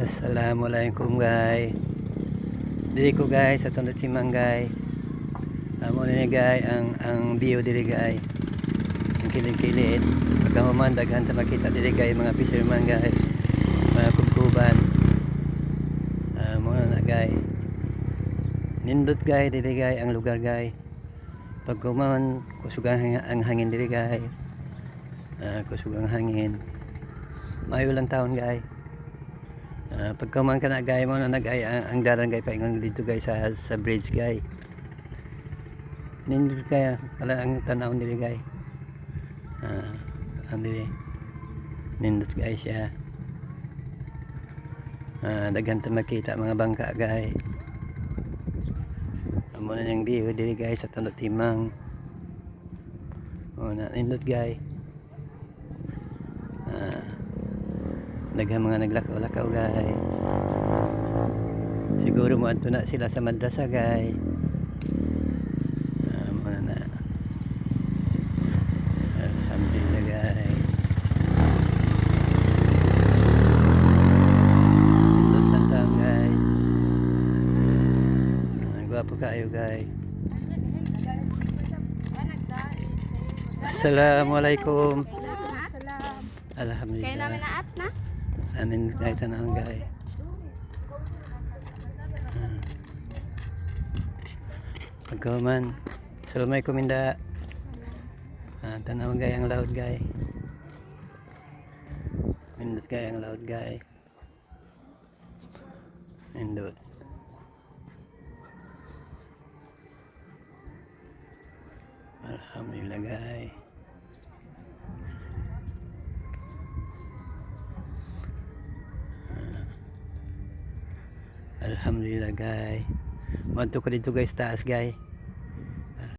Assalamualaikum guys. Dili ko guys sa tundot simang guys. Amo ni guys ang view dili guys. Ang kilig-kilid. Pagkahuman daghan ta makita dili guys mga fisherman guys. Mga kubkuban. Mo na guys. Nindot guys dili guys ang lugar guys. Pagkahuman kusugang ang hangin dili guys. Kusugang hangin. Mayo lang taon guys. Pagkaman ka na gay mo na nagay ang daran gay paingon dito guys sa bridge guys. Nindot kaya wala ang tanaw dili guys. Dili nindot guys siya. Daghan ta makita mga bangka guys. Amo na yung view dili guys sa tundot timang. Na nindot guys. Daghang mga naglakaw-lakaw guys. Siguro mo adto na sila sa madrasa guys. Muna na. Alhamdulillah guys. Tundot na taong guys. Gwapo kayo guys. Assalamualaikum. Alhamdulillah. Kaya namin naat na? Anin kahit tanahang guys. Pagkaman salamay kuminda. Tanawang guys ang laut guys. Nindot guys ang laut guys. Nindot. Alhamdulillah guys. Alhamdulillah guys. Manto ko dito guys taas guys.